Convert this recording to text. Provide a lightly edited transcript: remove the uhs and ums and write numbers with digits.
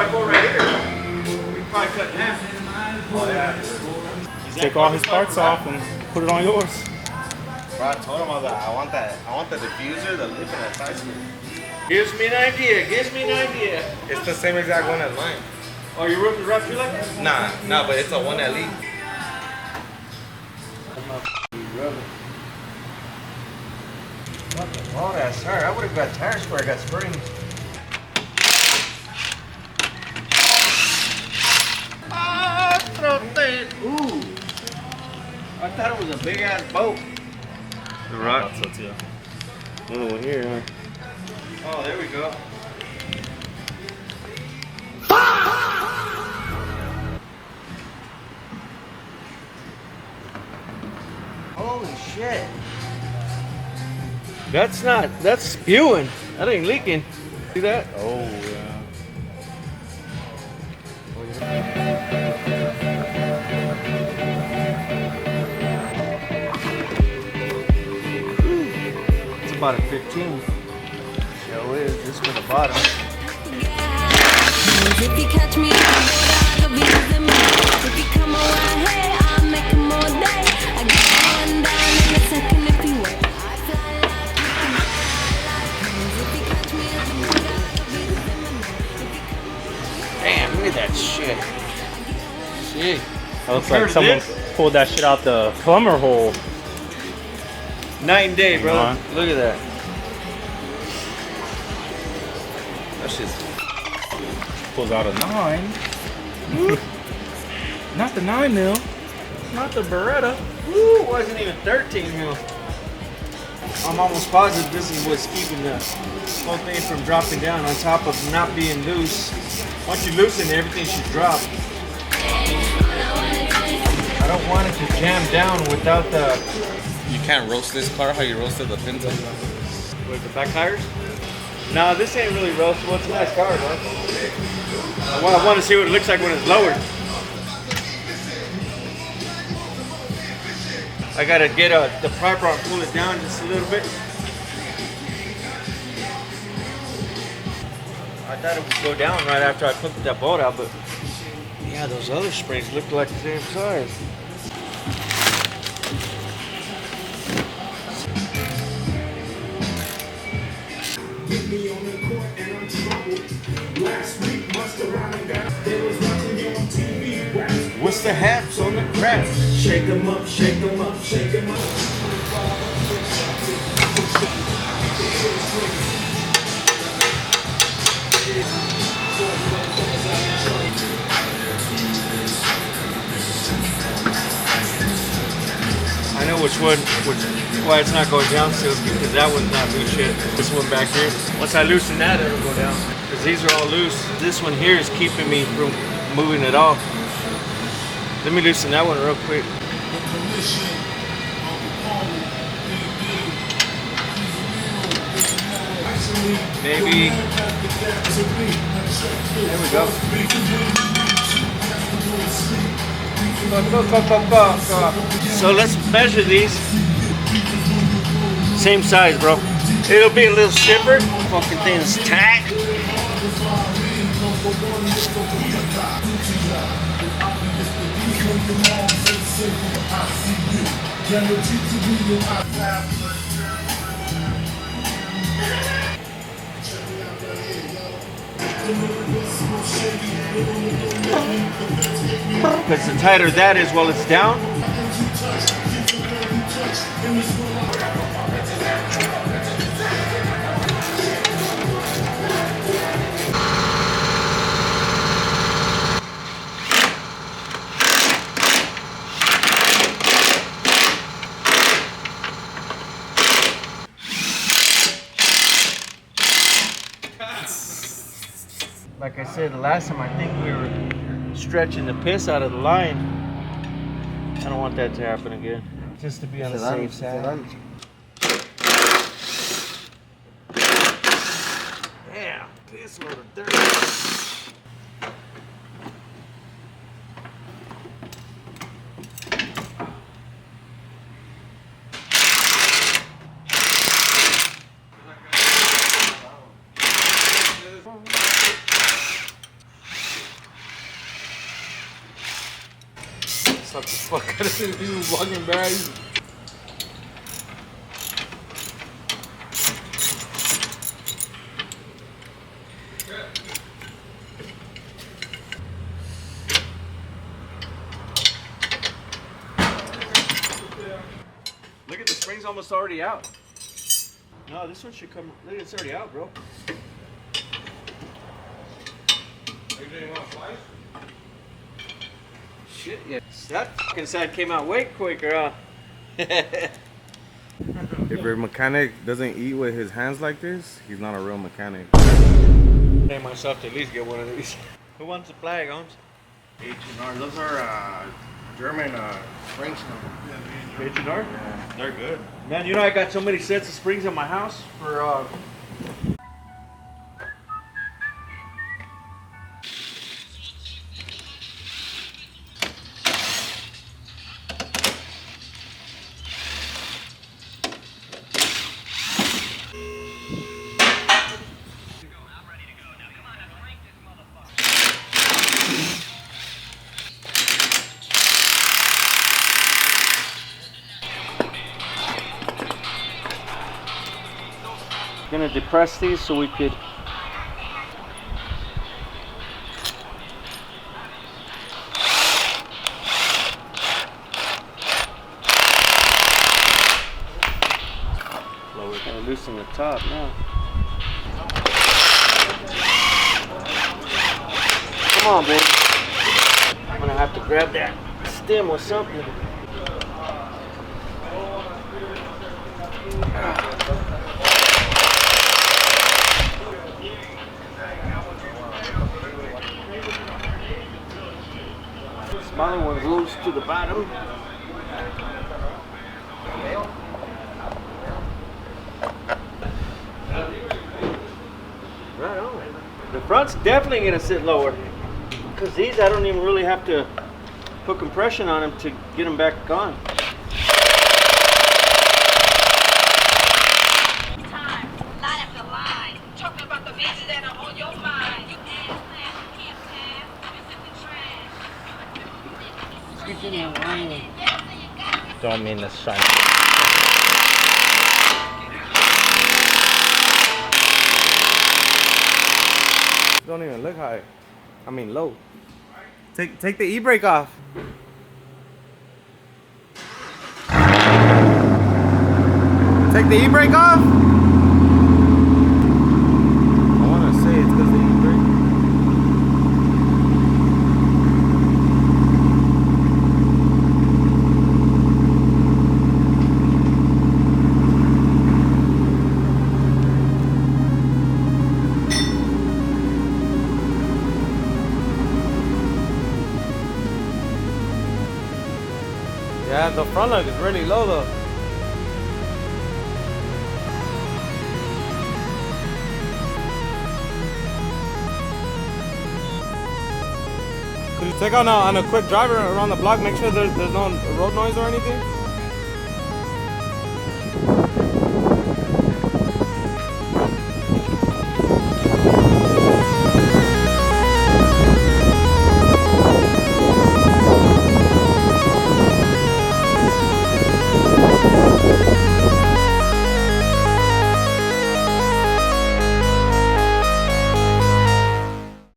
2x4 right here. We can probably cut in half. Oh yeah. Take all his parts off and put it on yours. Bro, I told him I was like, I want the diffuser, the lip, and that side screw. Gives me an idea. Gives me an idea. It's the same exact one as mine. Oh, your roof is wrapped through like that? Nah, but it's a one that leaked. Fucking long ass tire. I would have got tires where I got springs. Ooh. I thought it was a big ass boat. The rock. So too. Another one here, huh? Oh, there we go. Holy shit. That's spewing. That ain't leaking. See that? Oh yeah. It's about a 15. Show is. This for the bottom. If you catch me, I could be losing me. If you come around here, I'll make them all day. I got one down in a second if you wait. I fly like if you catch me as a boat, I could be losing me. Damn, look at that shit. Shit. That looks like someone pulled that shit out the plumber hole. Night and day, brother. Look at that. That shit's. Pulls out a 9. Not the 9 mil. Not the Beretta. Woo, it wasn't even 13 mil. I'm almost positive this is what's keeping the whole thing from dropping down on top of not being loose. Once you loosen it, everything should drop. I don't want it to jam down without the... You can't roast this car how you roasted the Pinto. With the back tires? No, this ain't really roastable. It's a nice car, bro. I want to see what it looks like when it's lowered. I gotta get the prop rock, pull it down just a little bit. I thought it would go down right after I put that bolt out, but yeah, those other springs look like the same size. What's the haps on the craps? Shake them up, shake them up, shake them up. I know why it's not going down still, because that one's not loose yet. This one back here. Once I loosen that, it'll go down. Because these are all loose. This one here is keeping me from moving it off. Let me loosen that one real quick. Maybe. There we go. So let's measure these. Same size, bro. It'll be a little stiffer. Fucking thing's tight. Because the tighter that is while it's down. Like I said the last time, I think we were stretching the piss out of the line. I don't want that to happen again. Just to be on the safe side. Damn, piss load of dirt. Suck the fuck out of these fucking bags. Look at the spring's almost already out. No, this one should come. Look, it's already out, bro. Shit, yeah. That fucking side came out way quicker, huh? If your mechanic doesn't eat with his hands like this, he's not a real mechanic. I myself to at least get one of these. Who wants the flag, Holmes? H&R, those are German springs. H&R? Yeah, they're good. Man, you know I got so many sets of springs in my house for gonna depress these so we could lower it and loosen the top now. Come on, baby. I'm gonna have to grab that stem or something. Smaller one's loose to the bottom. Right on. The front's definitely gonna sit lower because these I don't even really have to put compression on them to get them back on. Don't mean to shine. Don't even look high. I mean low. Take the e-brake off. Take the e-brake off. I want to say it's because of the e-brake. Yeah, the front lug is really low though. Could you take on a quick drive around the block, make sure there's no road noise or anything?